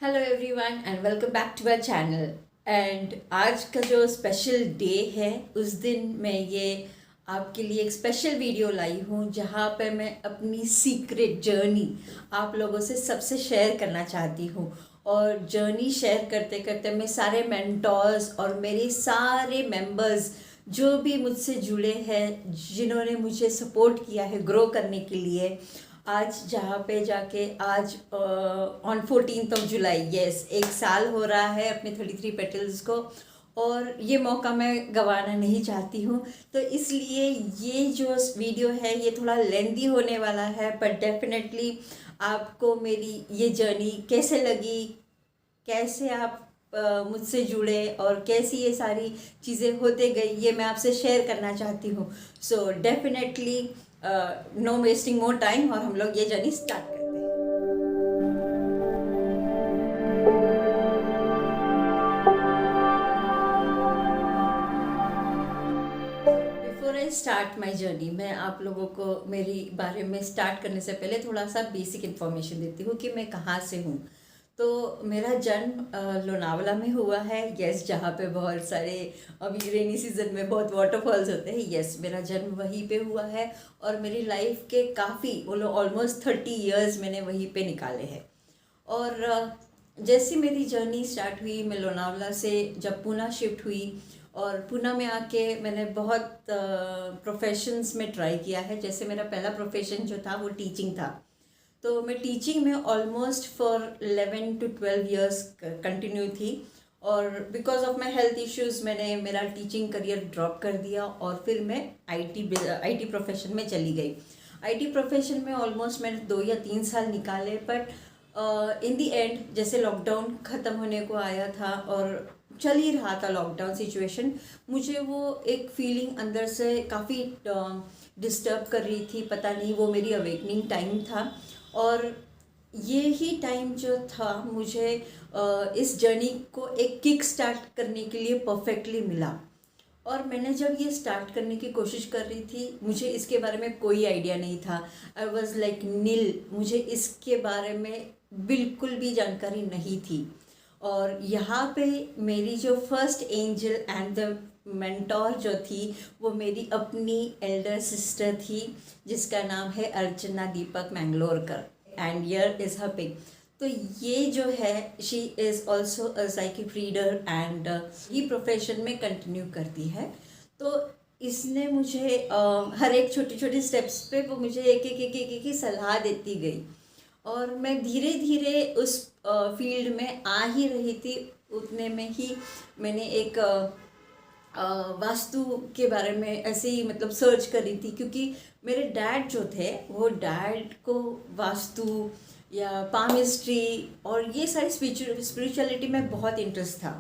Hello everyone and welcome back to our channel. And आज का जो स्पेशल डे है उस दिन मैं ये आपके लिए एक स्पेशल वीडियो लाई हूँ जहाँ पे मैं अपनी सीक्रेट जर्नी आप लोगों से सबसे शेयर करना चाहती हूँ। और जर्नी शेयर करते करते मैं सारे मेंटोर्स और मेरे सारे मेंबर्स जो भी मुझसे जुड़े हैं, जिन्होंने मुझे सपोर्ट किया है ग्रो करने के लिए, आज जहाँ पे जाके आज ऑन 14 जुलाई, यस, एक साल हो रहा है अपने 33 पेटल्स को। और ये मौका मैं गंवाना नहीं चाहती हूँ। तो इसलिए ये जो वीडियो है ये थोड़ा लेंदी होने वाला है, बट डेफिनेटली आपको मेरी ये जर्नी कैसे लगी, कैसे आप मुझसे जुड़े और कैसी ये सारी चीज़ें होते गई, ये मैं आपसे शेयर करना चाहती हूँ। So definitely no wasting more time और हम लोग ये जर्नी स्टार्ट करते हैं। Before I start my journey, मैं आप लोगों को मेरी बारे में स्टार्ट करने से पहले थोड़ा सा बेसिक इन्फॉर्मेशन देती हूँ कि मैं कहाँ से हूँ। तो मेरा जन्म लोनावला में हुआ है, यस, जहाँ पे बहुत सारे अभी रेनी सीजन में बहुत वाटरफॉल्स होते हैं। यस, मेरा जन्म वहीं पे हुआ है और मेरी लाइफ के काफ़ी बोलो ऑलमोस्ट 30 ईयर्स मैंने वहीं पे निकाले हैं। और जैसी मेरी जर्नी स्टार्ट हुई, मैं लोनावला से जब पूना शिफ्ट हुई और पूना में आके मैंने बहुत प्रोफेशंस में ट्राई किया है। जैसे मेरा पहला प्रोफेशन जो था वो टीचिंग था। तो मैं टीचिंग में almost for 11 to 12 years continue थी। और because of my health issues मैंने मेरा टीचिंग करियर ड्रॉप कर दिया और फिर मैं आईटी प्रोफेशन में चली गई। आईटी प्रोफेशन में ऑलमोस्ट मैंने 2 या 3 साल निकाले, बट इन दी एंड जैसे लॉकडाउन ख़त्म होने को आया था और चल ही रहा था लॉकडाउन सिचुएशन, मुझे वो एक फीलिंग अंदर से काफ़ी डिस्टर्ब कर रही थी। पता नहीं, वो मेरी अवेकनिंग टाइम था। और ये ही टाइम जो था मुझे इस जर्नी को एक किक स्टार्ट करने के लिए परफेक्टली मिला। और मैंने जब ये स्टार्ट करने की कोशिश कर रही थी, मुझे इसके बारे में कोई आइडिया नहीं था। आई वॉज लाइक नील, मुझे इसके बारे में बिल्कुल भी जानकारी नहीं थी। और यहाँ पे मेरी जो first angel and the mentor जो थी वो मेरी अपनी एल्डर सिस्टर थी, जिसका नाम है Archana Deepak Mangalorkar, and here is her pic. तो ये जो है, she is also a psychic reader and ये प्रोफेशन में कंटिन्यू करती है। तो इसने मुझे हर एक छोटी छोटी स्टेप्स पे वो मुझे एक एक सलाह देती गई। और मैं धीरे धीरे उस फील्ड में आ ही रही थी। उतने में ही मैंने एक वास्तु के बारे में ऐसे ही मतलब सर्च कर रही थी, क्योंकि मेरे डैड जो थे वो डैड को वास्तु या पामिस्ट्री और ये सारी स्पिरिचुअलिटी में बहुत इंटरेस्ट था।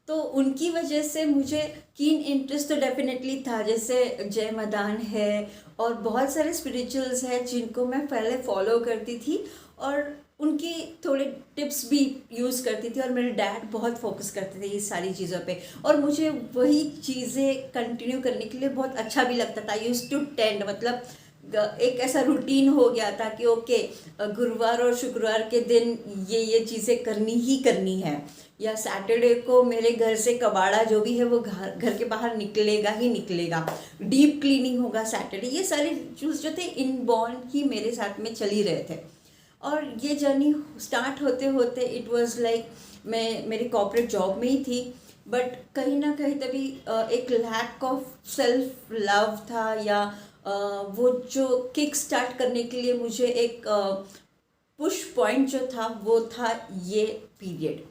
तो उनकी वजह से मुझे कीन इंटरेस्ट तो डेफिनेटली था। जैसे जय मदान है और बहुत सारे स्पिरिचुअल्स हैं जिनको मैं पहले फॉलो करती थी और उनकी थोड़े टिप्स भी यूज़ करती थी। और मेरे डैड बहुत फोकस करते थे इस सारी चीज़ों पे और मुझे वही चीज़ें कंटिन्यू करने के लिए बहुत अच्छा भी लगता था। यूज टू टेंड, मतलब एक ऐसा रूटीन हो गया था कि ओके, गुरुवार और शुक्रवार के दिन ये चीज़ें करनी ही करनी है, या सैटरडे को मेरे घर से कबाड़ा जो भी है वो घर के बाहर निकलेगा ही निकलेगा, डीप क्लीनिंग होगा सैटरडे। ये सारे चीज़ जो थे इनबॉर्न ही मेरे साथ में चल ही रहे थे। और ये जर्नी स्टार्ट होते होते इट वाज लाइक मैं मेरी कॉर्पोरेट जॉब में ही थी, बट कहीं ना कहीं तभी एक लैक ऑफ सेल्फ लव था, या वो जो किक स्टार्ट करने के लिए मुझे एक पुश पॉइंट जो था वो था ये पीरियड।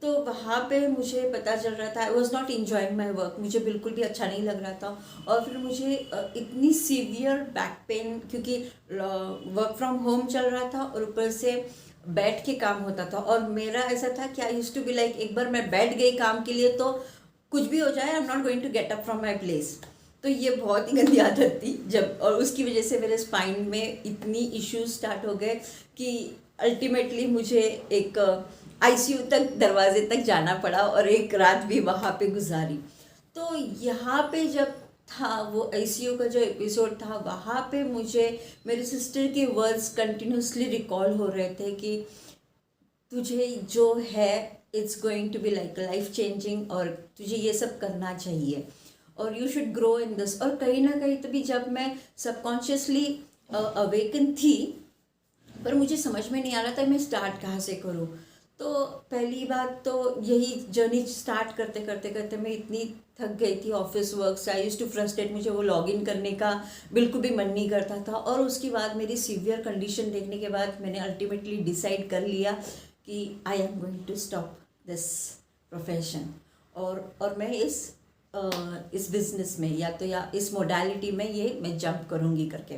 तो वहाँ पे मुझे पता चल रहा था I was not enjoying my work, मुझे बिल्कुल भी अच्छा नहीं लग रहा था। और फिर मुझे इतनी सीवियर बैक पेन, क्योंकि वर्क फ्रॉम होम चल रहा था और ऊपर से बैठ के काम होता था। और मेरा ऐसा था कि आई यूज टू बी लाइक, एक बार मैं बैठ गई काम के लिए तो कुछ भी हो जाए I am not going to get up from my place. तो ये बहुत ही गंदी आदत थी जब, और उसकी वजह से मेरे स्पाइन में इतनी इश्यूज स्टार्ट हो गए कि अल्टीमेटली मुझे एक आईसीयू तक, दरवाजे तक जाना पड़ा और एक रात भी वहाँ पे गुजारी। तो यहाँ पे जब था वो आईसीयू का जो एपिसोड था, वहाँ पे मुझे मेरी सिस्टर के वर्ड्स कंटिन्यूसली रिकॉल हो रहे थे कि तुझे जो है it's going to be like life changing, और तुझे ये सब करना चाहिए और you should grow in this. और कहीं ना कहीं तभी जब मैं सबकॉन्शियसली अवेकन थी, पर मुझे समझ में नहीं आ रहा था मैं स्टार्ट कहाँ से करूँ। तो पहली बात तो यही जर्नी स्टार्ट करते करते करते मैं इतनी थक गई थी ऑफिस वर्क से। आई यूज टू फ्रस्ट्रेट, मुझे वो लॉग इन करने का बिल्कुल भी मन नहीं करता था। और उसके बाद मेरी सीवियर कंडीशन देखने के बाद मैंने अल्टीमेटली डिसाइड कर लिया कि I am going to stop this profession, और मैं इस बिज़नेस में या इस मोडालिटी में मैं जंप करूँगी करके।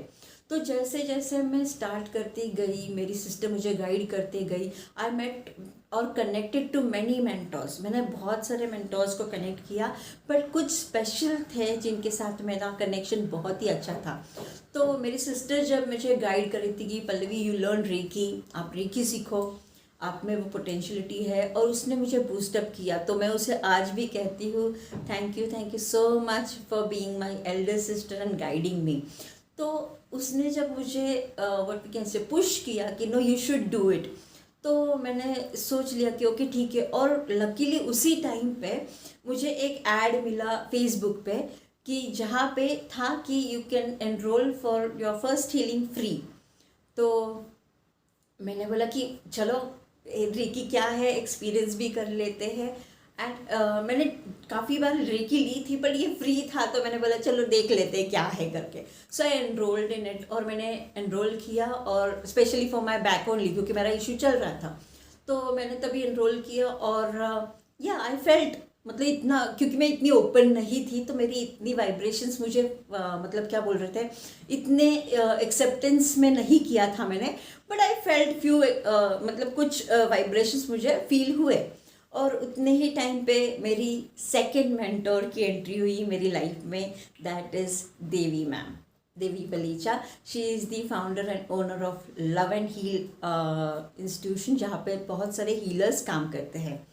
तो जैसे जैसे मैं स्टार्ट करती गई, मेरी सिस्टर मुझे गाइड करते गई। आई मेट और कनेक्टेड टू मैनी मेंटर्स, मैंने बहुत सारे मेंटर्स को कनेक्ट किया, बट कुछ स्पेशल थे जिनके साथ मेरा कनेक्शन बहुत ही अच्छा था। तो मेरी सिस्टर जब मुझे गाइड कर रही थी कि पल्लवी यू लर्न रेकी, आप रेकी सीखो, आप में वो पोटेंशियलिटी है, और उसने मुझे बूस्टअप किया। तो मैं उसे आज भी कहती हूँ thank you so much for being my elder sister and guiding me. तो उसने जब मुझे what we can say push किया कि no you should do it, तो मैंने सोच लिया कि ओके ठीक है। और लकीली उसी टाइम पे मुझे एक ऐड मिला फेसबुक पे कि जहाँ पे था कि you can enrol for your first healing free. तो मैंने बोला कि चलो रेकी क्या है, एक्सपीरियंस भी कर लेते हैं। एंड मैंने काफ़ी बार रेकी ली थी, पर ये फ्री था तो मैंने बोला चलो देख लेते हैं क्या है करके। सो आई एनरोल्ड इन इट, और मैंने एनरोल किया, और specially for my back only, क्योंकि मेरा इशू चल रहा था। तो मैंने तभी एनरोल किया, और या आई फेल्ट, मतलब इतना, क्योंकि मैं इतनी ओपन नहीं थी तो मेरी इतनी वाइब्रेशंस मुझे मतलब क्या बोल रहे थे, इतने एक्सेप्टेंस में नहीं किया था मैंने। बट आई फेल्ट फ्यू, मतलब कुछ वाइब्रेशंस मुझे फील हुए। और उतने ही टाइम पे मेरी सेकंड मेंटोर की एंट्री हुई मेरी लाइफ में, that is Devi ma'am, Devi Balicha. She is the founder and owner of Love and Heal institution, जहाँ पे बहुत सारे हीलर्स काम करते हैं।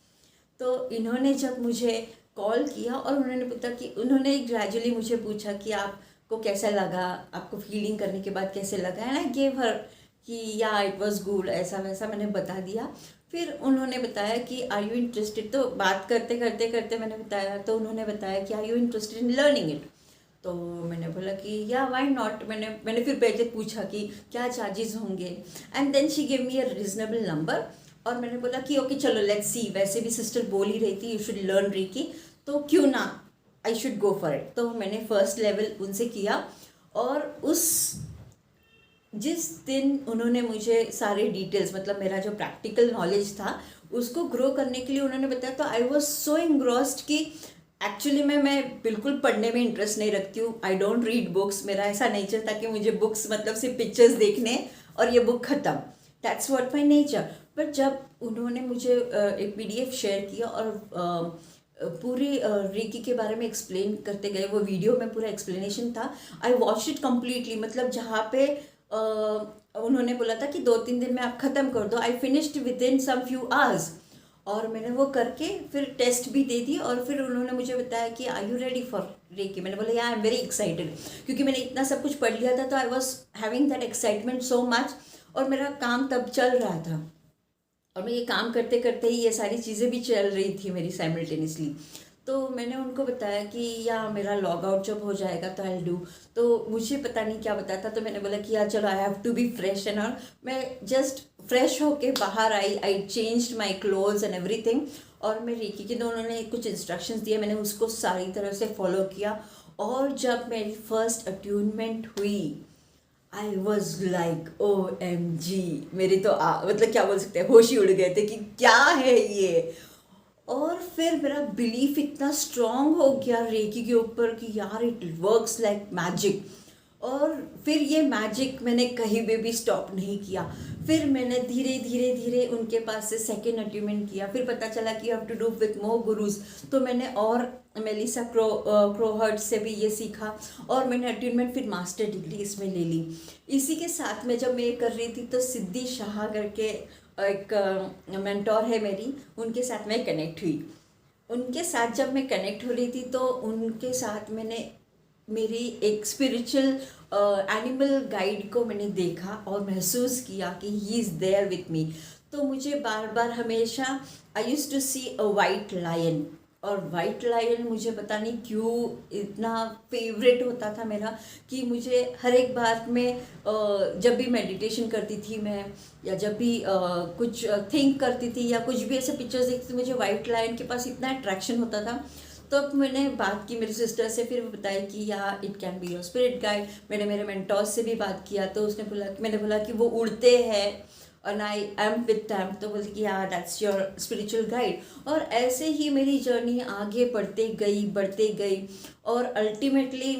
तो इन्होंने जब मुझे कॉल किया और उन्होंने ग्रेजुअली मुझे पूछा कि आपको कैसा लगा, आपको फीलिंग करने के बाद कैसे लगा, एंड आई गेव हर कि या इट वाज गुड, ऐसा वैसा मैंने बता दिया। फिर उन्होंने बताया कि आर यू इंटरेस्टेड, तो बात करते करते करते मैंने बताया, तो उन्होंने बताया कि are you interested in learning it. तो मैंने बोला कि या व्हाई नॉट। मैंने फिर पहले पूछा कि क्या चार्जेस होंगे, and then she give me a reasonable number. और मैंने बोला कि ओके चलो लेट्स सी, वैसे भी सिस्टर बोल ही रही थी यू शुड लर्न रेकी, तो क्यों ना I should go for it. तो मैंने फर्स्ट लेवल उनसे किया, और जिस दिन उन्होंने मुझे सारे डिटेल्स, मतलब मेरा जो प्रैक्टिकल नॉलेज था उसको ग्रो करने के लिए उन्होंने बताया, तो आई वॉज सो इंग्रॉस्ड कि एक्चुअली मैं बिल्कुल पढ़ने में इंटरेस्ट नहीं रखती हूँ। आई डोंट रीड बुक्स, मेरा ऐसा नेचर था कि मुझे बुक्स मतलब सिर्फ पिक्चर्स देखने और ये बुक ख़त्म, that's what my nature. But जब उन्होंने मुझे एक PDF शेयर किया और पूरी रेकी के बारे में एक्सप्लेन करते गए, वो वीडियो में पूरा एक्सप्लेनेशन था। आई वॉच इट कम्प्लीटली, मतलब जहाँ पे उन्होंने बोला था कि 2-3 दिन में आप ख़त्म कर दो, I finished within some few hours. और मैंने वो करके फिर टेस्ट भी दे दी, और फिर उन्होंने मुझे बताया कि are you ready for reiki. मैंने बोला या आई एम वेरी एक्साइटेड, क्योंकि मैंने इतना सब कुछ पढ़ लिया था, तो I was having that excitement so much. और मेरा काम तब चल रहा था, और मैं ये काम करते करते ही ये सारी चीज़ें भी चल रही थी मेरी साइमल्टेनियसली। तो मैंने उनको बताया कि या मेरा लॉग आउट जब हो जाएगा तो आई डू। तो मुझे पता नहीं क्या बताया था, तो मैंने बोला कि यार चलो I have to be fresh and all. मैं जस्ट फ्रेश होके बाहर आई changed my clothes and everything, और मैं रेकी के, तो उन्होंने कुछ इंस्ट्रक्शंस दिए, मैंने उसको सारी तरह से फॉलो किया। और जब मेरी फर्स्ट अट्यूनमेंट हुई, आई वॉज लाइक OMG, मेरी तो मतलब क्या बोल सकते हैं, होश ही उड़ गए थे कि क्या है ये। और फिर मेरा बिलीफ इतना स्ट्रांग हो गया रेकी के ऊपर कि यार इट वर्क्स लाइक मैजिक। और फिर ये मैजिक मैंने कहीं भी स्टॉप नहीं किया। फिर मैंने धीरे धीरे धीरे उनके पास से सेकेंड अट्यूनमेंट किया, फिर पता चला कि you have to do with more gurus. तो मैंने और मेलिसा क्रोहर्ट से भी ये सीखा, और मैंने अट्यूनमेंट फिर मास्टर डिग्री इसमें ले ली। इसी के साथ में जब मैं ये कर रही थी, तो सिद्धि शाह करके एक मेंटोर है मेरी, उनके साथ मैं कनेक्ट हुई। उनके साथ जब मैं कनेक्ट हो रही थी, तो उनके साथ मैंने मेरी एक स्पिरिचुअल एनिमल गाइड को मैंने देखा और महसूस किया कि he is there with me. तो मुझे बार बार हमेशा I use to see a white lion, और वाइट लायन मुझे पता नहीं क्यों इतना फेवरेट होता था मेरा, कि मुझे हर एक बार में जब भी मेडिटेशन करती थी मैं, या जब भी कुछ थिंक करती थी, या कुछ भी ऐसे पिक्चर्स देखती थी, मुझे वाइट लायन के पास इतना अट्रैक्शन होता था। तो अब मैंने बात की मेरी सिस्टर से, फिर वो बताया कि या it can be your spirit guide. मैंने मेरे मेंटोर्स से भी बात किया, तो उसने बोला, मैंने बोला कि वो उड़ते हैं और आई एम विद दैम, तो बोलती कि यार दैट्स योर स्पिरिचुअल गाइड। और ऐसे ही मेरी जर्नी आगे बढ़ते गई, और अल्टीमेटली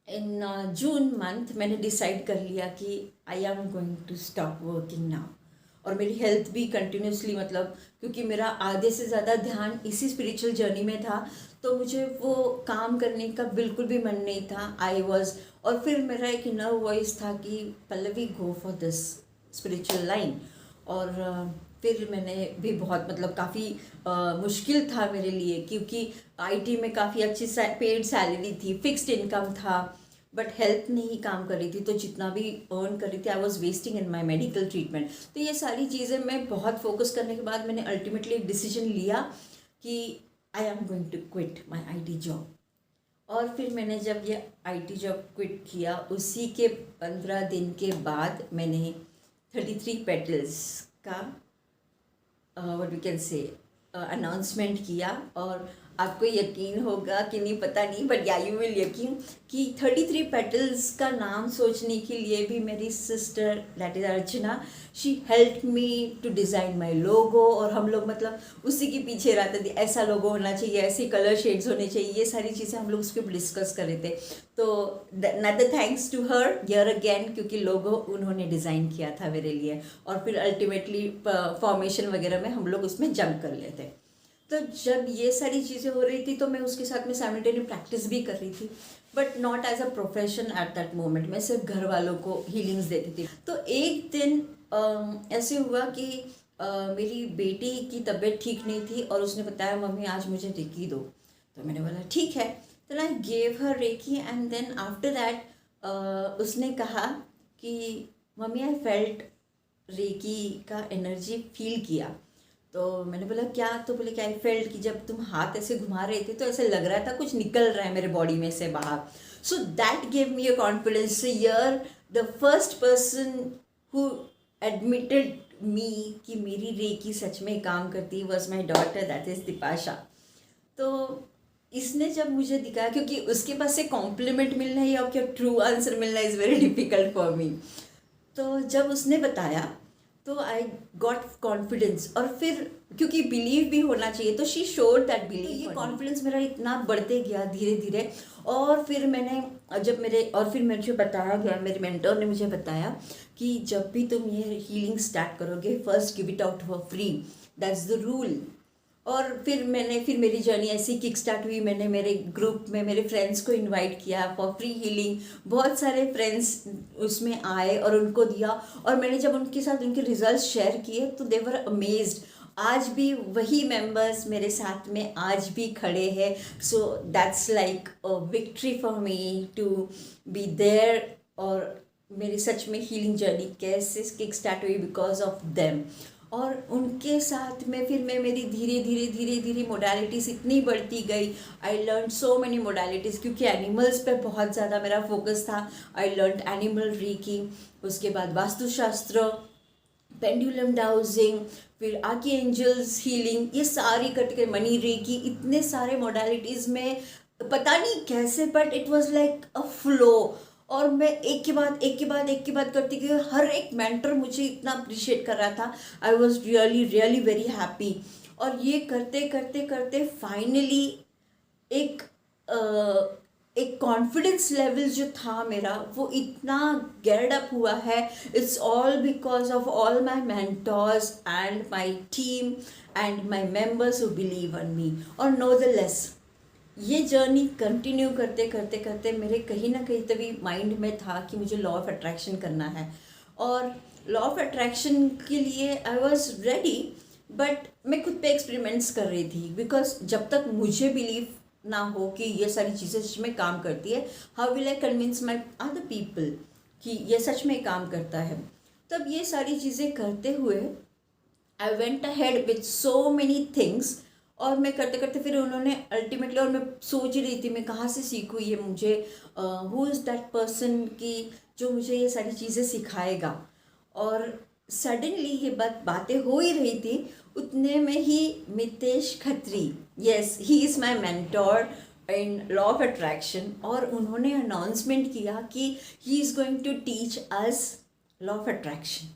इन जून मंथ मैंने डिसाइड कर लिया कि I am going to stop working now. और मेरी हेल्थ भी कंटिन्यूसली, मतलब क्योंकि मेरा आधे से ज़्यादा ध्यान इसी स्पिरिचुअल जर्नी में था, तो मुझे वो काम करने का बिल्कुल भी मन नहीं था। आई वॉज, और फिर मेरा एक इनर वॉइस था कि Pallavi go for this spiritual line. और फिर मैंने भी बहुत, मतलब काफ़ी मुश्किल था मेरे लिए, क्योंकि आईटी में काफ़ी अच्छी पेड सैलरी थी, फिक्स्ड इनकम था, बट हेल्थ नहीं काम कर रही थी, तो जितना भी अर्न कर रही थी I was wasting in my medical treatment. तो ये सारी चीज़ें मैं बहुत फोकस करने के बाद मैंने अल्टीमेटली एक डिसीजन लिया कि I am going to quit my IT job. और फिर मैंने जब ये आईटी जॉब क्विट किया, उसी के 15 दिन के बाद मैंने 33 पेटल्स का what we can say announcement किया। और आपको यकीन होगा कि नहीं पता नहीं, बट या यू विल यकीन कि 33 पेटल्स का नाम सोचने के लिए भी मेरी sister that is Archana, she help me to design my logo. और हम लोग मतलब उसी के पीछे रहते थे, ऐसा लोगो होना चाहिए, ऐसे कलर शेड्स होने चाहिए, ये सारी चीज़ें हम लोग उसके ऊपर डिस्कस कर रहे थे। तो नदर थैंक्स टू हर यर अगेन, क्योंकि लोगो उन्होंने डिज़ाइन किया था मेरे लिए, और फिर अल्टीमेटली फॉर्मेशन वगैरह में हम लोग उसमें जंप कर लेते। तो जब ये सारी चीज़ें हो रही थी, तो मैं उसके साथ में साइमल्टेनियस प्रैक्टिस भी कर रही थी, but not as a profession at that moment. मैं सिर्फ घर वालों को हीलिंग्स देती थी। तो एक दिन ऐसे हुआ कि मेरी बेटी की तबीयत ठीक नहीं थी, और उसने बताया मम्मी आज मुझे रेकी दो। तो मैंने बोला ठीक है, तो I gave her reiki, and then after that उसने कहा कि मम्मी आई फेल्ट रेकी का एनर्जी फील किया। तो मैंने बोला क्या? तो बोले क्या, आई फेल्ट कि जब तुम हाथ ऐसे घुमा रहे थे तो ऐसे लग रहा था कुछ निकल रहा है मेरे बॉडी में से बाहर। So that gave me a confidence. So your the first person who admitted me कि मेरी रेकी सच में काम करती was my daughter, that is Deepasha. तो इसने जब मुझे दिखाया, क्योंकि उसके पास से कॉम्प्लीमेंट मिलना या क्या ट्रू आंसर मिलना is very difficult for me. तो जब उसने बताया तो आई गॉट कॉन्फिडेंस, और फिर क्योंकि बिलीव भी होना चाहिए, तो शी शोड दैट बिलीव। तो ये कॉन्फिडेंस मेरा इतना बढ़ते गया धीरे धीरे। और फिर मैंने जब मेरे, और फिर मुझे बताया गया, मेरे मेंटर ने मुझे बताया कि जब भी तुम ये हीलिंग स्टार्ट करोगे, first give it out for free, that's the rule. और फिर मेरी जर्नी ऐसी किक स्टार्ट हुई। मैंने मेरे ग्रुप में मेरे फ्रेंड्स को इनवाइट किया फॉर फ्री हीलिंग। बहुत सारे फ्रेंड्स उसमें आए और उनको दिया, और मैंने जब उनके साथ उनके रिजल्ट्स शेयर किए तो दे वर अमेज्ड। आज भी वही मेंबर्स मेरे साथ में आज भी खड़े हैं। So that's like a victory for me to be there. और मेरी सच में हीलिंग जर्नी कैसे किक स्टार्ट हुई बिकॉज ऑफ देम। और उनके साथ में फिर मेरी धीरे धीरे मोडालिटीज़ इतनी बढ़ती गई। I learn so many modalities, क्योंकि एनिमल्स पे बहुत ज़्यादा मेरा फोकस था। आई लर्न एनिमल रीकी, उसके बाद वास्तुशास्त्र, पेंडुलम डाउजिंग, फिर आर्की एंजल्स हीलिंग, ये सारी कट मनी रीकी, इतने सारे मोडालिटीज़ में पता नहीं कैसे, but it was like a flow. और मैं एक के बाद एक के बाद करती गई। हर एक मेंटर मुझे इतना अप्रिशिएट कर रहा था। I was really really very happy. और ये करते करते करते फाइनली एक एक कॉन्फिडेंस लेवल जो था मेरा, वो इतना गेट अप हुआ है। It's all because of all my mentors and my team and my members who believe on me. और नो द लेस ये जर्नी कंटिन्यू करते करते करते मेरे कहीं ना कहीं तभी माइंड में था कि मुझे लॉ ऑफ अट्रैक्शन करना है। और लॉ ऑफ अट्रैक्शन के लिए आई वॉज रेडी, बट मैं खुद पे एक्सपेरिमेंट्स कर रही थी। बिकॉज जब तक मुझे बिलीव ना हो कि ये सारी चीज़ें सच में काम करती है, how will I convince my other people कि ये सच में काम करता है। तब ये सारी चीज़ें करते हुए I went ahead with so many things. और मैं करते करते फिर उन्होंने अल्टीमेटली, और मैं सोच ही रही थी मैं कहाँ से सीखूँ ये, मुझे हु इज़ दैट पर्सन की जो मुझे ये सारी चीज़ें सिखाएगा। और सडनली ये बातें हो ही रही थी, उतने में ही Mitesh Khatri, yes he is my mentor in law of attraction, और उन्होंने अनाउंसमेंट किया कि he is going to teach us law of attraction.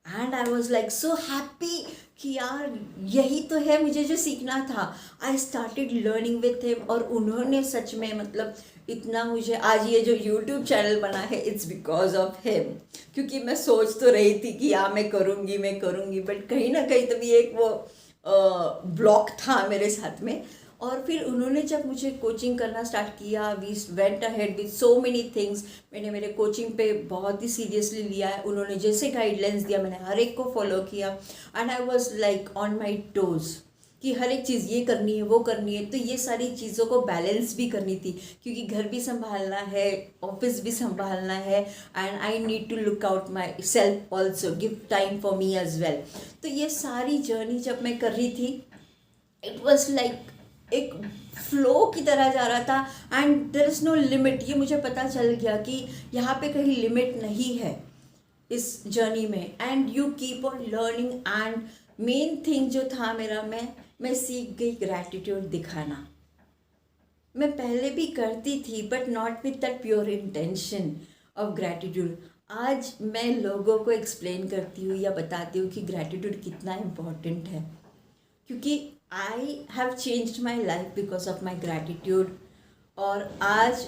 And I was like so happy कि यार यही तो है मुझे जो सीखना था। I started learning with him, और उन्होंने सच में मतलब इतना मुझे आज ये जो यूट्यूब चैनल बना है, इट्स बिकॉज ऑफ हिम। क्योंकि मैं सोच तो रही थी कि हाँ मैं करूँगी, बट कहीं ना कहीं तभी एक वो ब्लॉक था मेरे साथ में। और फिर उन्होंने जब मुझे कोचिंग करना स्टार्ट किया, we went ahead with so many things. मैंने मेरे कोचिंग पे बहुत ही सीरियसली लिया है। उन्होंने जैसे गाइडलाइंस दिया मैंने हर एक को फॉलो किया, and I was like on my toes कि हर एक चीज़ ये करनी है वो करनी है। तो ये सारी चीज़ों को बैलेंस भी करनी थी, क्योंकि घर भी संभालना है, ऑफिस भी संभालना है, and I need to look out my self also, give time for me as well. तो ये सारी जर्नी जब मैं कर रही थी, इट वॉज लाइक एक फ्लो की तरह जा रहा था, and there is no limit. ये मुझे पता चल गया कि यहाँ पे कहीं लिमिट नहीं है इस जर्नी में, and you keep on learning. And main thing जो था मेरा, मैं सीख गई ग्रैटिट्यूड दिखाना। मैं पहले भी करती थी but not with that pure intention of gratitude. आज मैं लोगों को एक्सप्लेन करती हूँ या बताती हूँ कि ग्रैटिट्यूड कितना इम्पॉर्टेंट है, क्योंकि I have changed my life because of my gratitude. और आज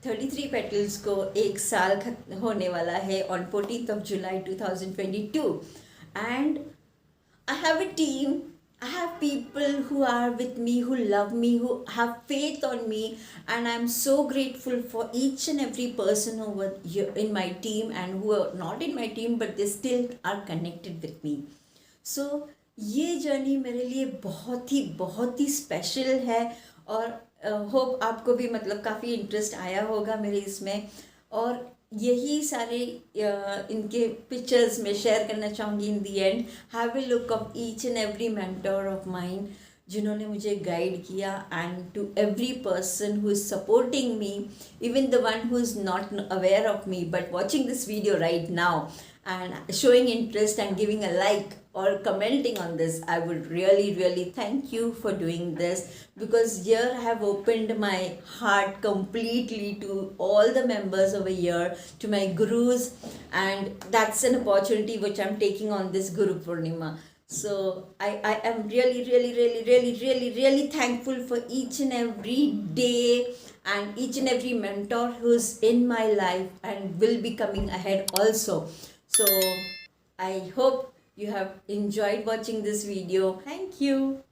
33 पेटल्स को एक साल होने वाला है on 14th July 2022, and I have a team. I have people who are with me, who love me, who have faith on me, and I'm so grateful for each and every person over here in my team, and who are not in my team but they still are connected with me. So ये journey मेरे लिए बहुत ही special है, और hope आपको भी मतलब काफ़ी इंटरेस्ट आया होगा मेरे इसमें। और यही सारे इनके पिक्चर्स में शेयर करना चाहूँगी। In the end have a look of each and every mentor of mine जिन्होंने मुझे गाइड किया, and to every person who is supporting me, even the one who is not aware of me but watching this video right now and showing interest and giving a like or commenting on this. I would really thank you for doing this, because here I have opened my heart completely to all the members over here, to my gurus, and that's an opportunity which I'm taking on this Guru Purnima. So I am really thankful for each and every day and each and every mentor who's in my life and will be coming ahead also. So I hope you have enjoyed watching this video. Thank you.